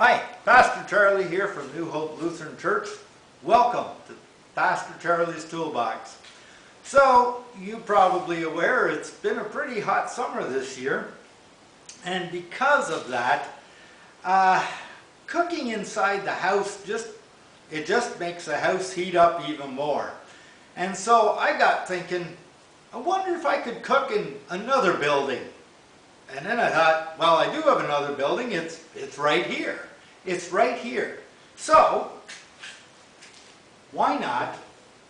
Hi, Pastor Charlie here from New Hope Lutheran Church. Welcome to Pastor Charlie's Toolbox. So, you're probably aware it's been a pretty hot summer this year, and because of that, cooking inside the house just makes the house heat up even more. And so I got thinking, I wonder if I could cook in another building. And then I thought, well, I do have another building. It's right here. It's right here. So, why not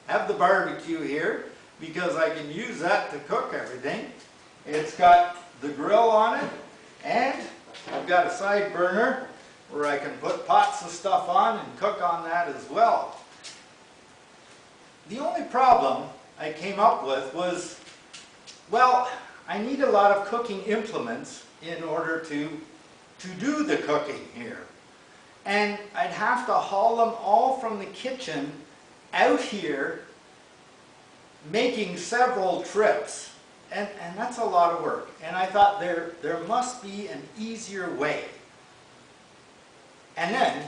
have the barbecue here? Because I can use that to cook everything. It's got the grill on it, and I've got a side burner where I can put pots of stuff on and cook on that as well. The only problem I came up with was, well, I need a lot of cooking implements in order to do the cooking here. And I'd have to haul them all from the kitchen out here, making several trips. And that's a lot of work. And I thought there must be an easier way. And then,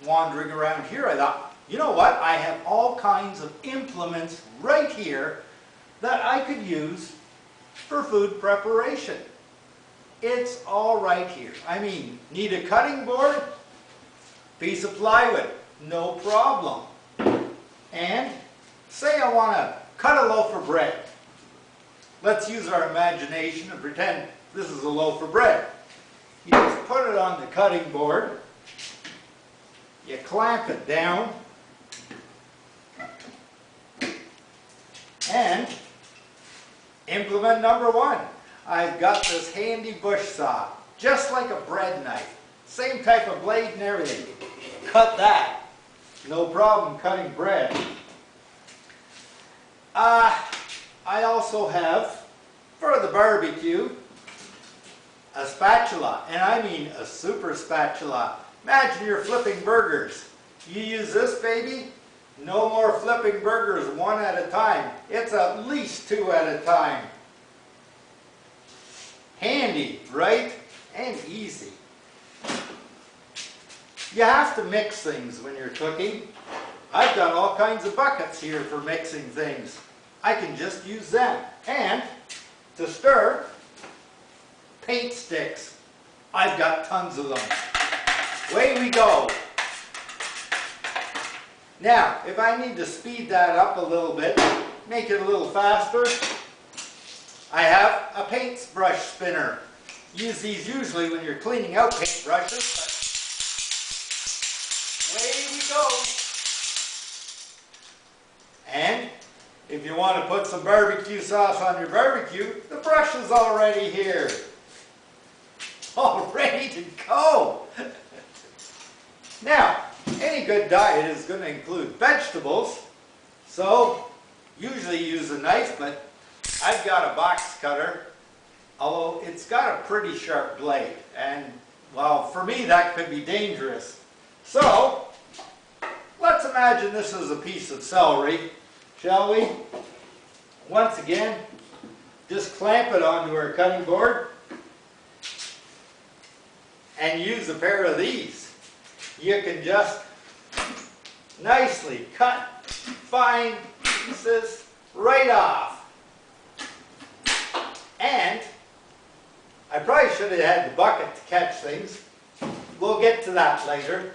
wandering around here, I thought, you know what? I have all kinds of implements right here that I could use for food preparation. It's all right here. I mean, need a cutting board? Piece of plywood, no problem. And say I want to cut a loaf of bread. Let's use our imagination and pretend this is a loaf of bread. You just put it on the cutting board, you clamp it down, and implement number one. I've got this handy bush saw, just like a bread knife. Same type of blade and everything. Cut that. No problem cutting bread. I also have, for the barbecue, a spatula. And I mean a super spatula. Imagine you're flipping burgers. You use this baby, no more flipping burgers one at a time. It's at least two at a time. Handy, right? And easy. You have to mix things when you're cooking. I've got all kinds of buckets here for mixing things. I can just use them. And to stir, paint sticks. I've got tons of them. Away we go. Now, if I need to speed that up a little bit, make it a little faster, I have a paintbrush spinner. Use these usually when you're cleaning out paintbrushes. Away we go. And if you want to put some barbecue sauce on your barbecue, the brush is already here. All ready to go. Now, any good diet is going to include vegetables, so usually use a knife, but I've got a box cutter, although it's got a pretty sharp blade, and well, for me that could be dangerous. So, let's imagine this is a piece of celery, shall we? Once again, just clamp it onto our cutting board and use a pair of these. You can just nicely cut fine pieces right off. And I probably should have had the bucket to catch things. We'll get to that later.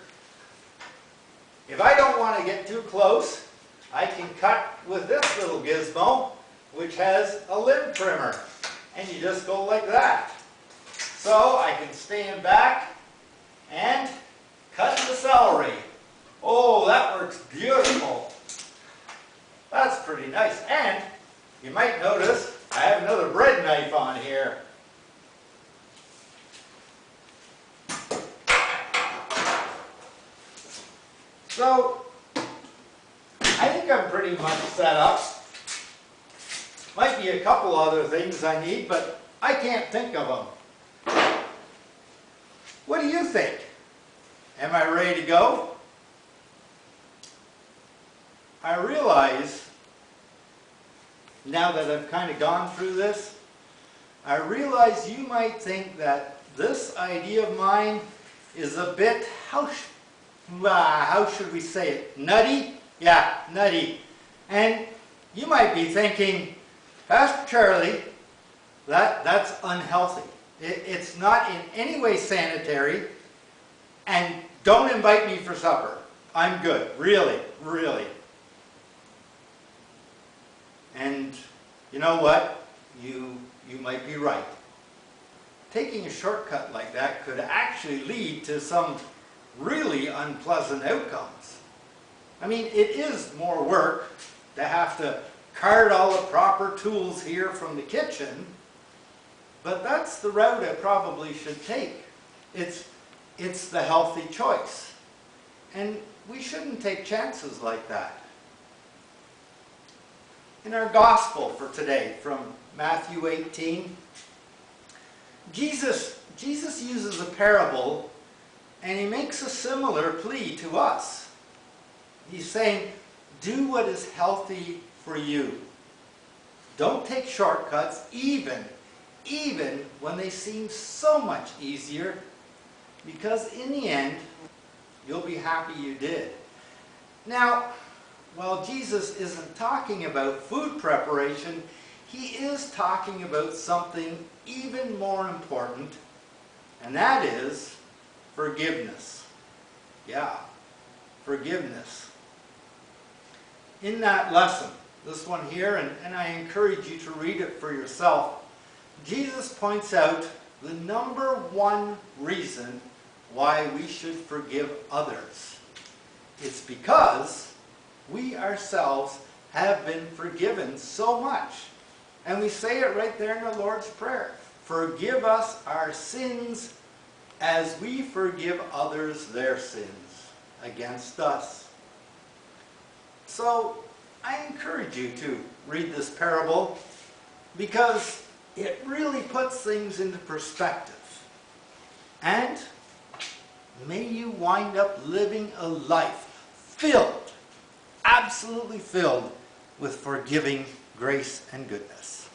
If I don't want to get too close, I can cut with this little gizmo, which has a limb trimmer. And you just go like that. So I can stand back and cut the celery. Oh, that works beautiful. That's pretty nice. And you might notice I have another bread knife on here. So, I think I'm pretty much set up. Might be a couple other things I need, but I can't think of them. What do you think? Am I ready to go? I realize, now that I've kind of gone through this, I realize you might think that this idea of mine is a bit, how should we say it, nutty? Yeah, nutty. And you might be thinking, Pastor Charlie, that's unhealthy. It's not in any way sanitary, and don't invite me for supper. I'm good, really, really. And you know what? You might be right. Taking a shortcut like that could actually lead to some really unpleasant outcomes. I mean, it is more work to have to cart all the proper tools here from the kitchen, but that's the route I probably should take. It's the healthy choice. And we shouldn't take chances like that. In our gospel for today, from Matthew 18, Jesus uses a parable, and he makes a similar plea to us. He's saying, do what is healthy for you. Don't take shortcuts, even when they seem so much easier, because in the end, you'll be happy you did. Now, while Jesus isn't talking about food preparation, he is talking about something even more important, and that is forgiveness. Yeah, forgiveness. In that lesson, this one here, and I encourage you to read it for yourself, Jesus points out the number one reason why we should forgive others. It's because we ourselves have been forgiven so much. And we say it right there in the Lord's Prayer. Forgive us our sins as we forgive others their sins against us. So I encourage you to read this parable because it really puts things into perspective. And may you wind up living a life filled, absolutely filled with forgiving grace and goodness.